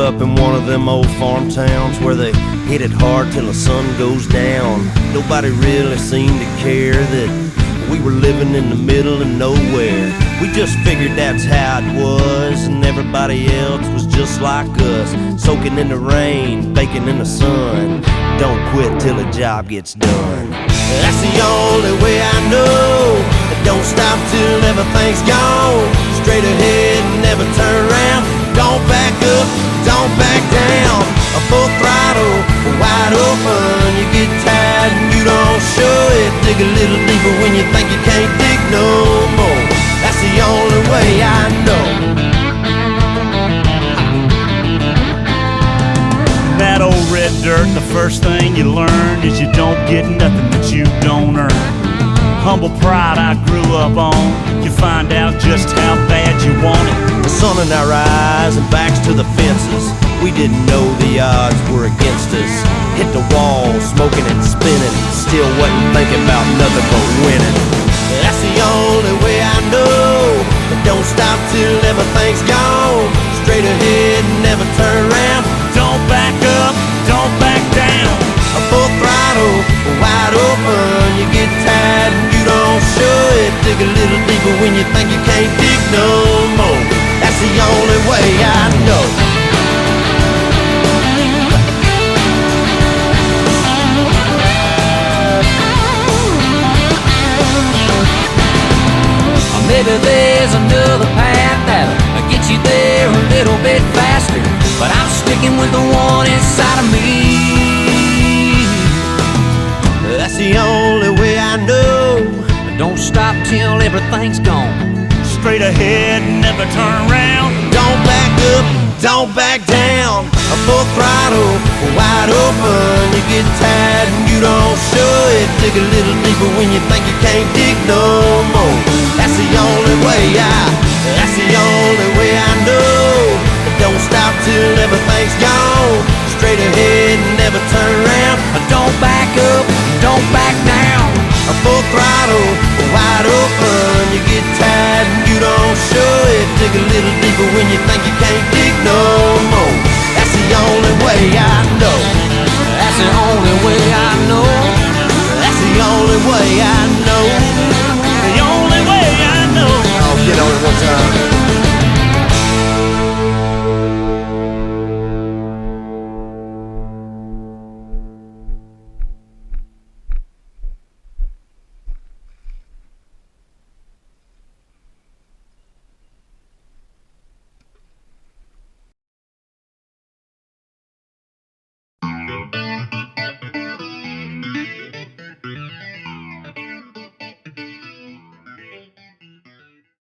up in one of them old farm towns where they hit it hard till the sun goes down. Nobody really seemed to care that we were living in the middle of nowhere. We just figured that's how it was, and everybody else was just like us, soaking in the rain, baking in the sun. Don't quit till the job gets done. That's the only way I know. Don't stop till everything's gone. Straight ahead and never turn around. Don't back up, don't back down. A full throttle, wide open. You get tired and you don't show it. Dig a little deeper when you think you can't dig no more. That's the only way I know. That old red dirt, the first thing you learn is you don't get nothing that you don't earn. Humble pride I grew up on. You find out just how bad you want it. The sun in our eyes and backs to the fences. We didn't know the odds were against us. Hit the wall, smoking and spinning. Still wasn't thinking about nothing but winning. That's the only way I know. But don't stop till everything's gone. Straight ahead and never turn around. Don't back up, don't back down. A full throttle, wide open. You get tired and you don't show it. Dig a little deeper when you think you can't dig no more. That's the only way I know. Maybe there's another path that'll get you there a little bit faster, but I'm sticking with the one inside of me. That's the only way I know. Don't stop till everything's gone. Straight ahead, never turn around. Don't back up, don't back down. A full throttle, wide open. You get tired and you don't show it. Dig a little deeper when you think you can't dig no more. That's the only way that's the only way I know. Don't stop till everything's gone. Straight ahead and never turn around. Don't back up, don't back down. A full throttle, wide open. You get tired and you don't show it. Dig a little deeper when you think you can't dig no more. That's the only way I know. That's the only way I know. That's the only way I know. The only way I know. Oh, get on it one time.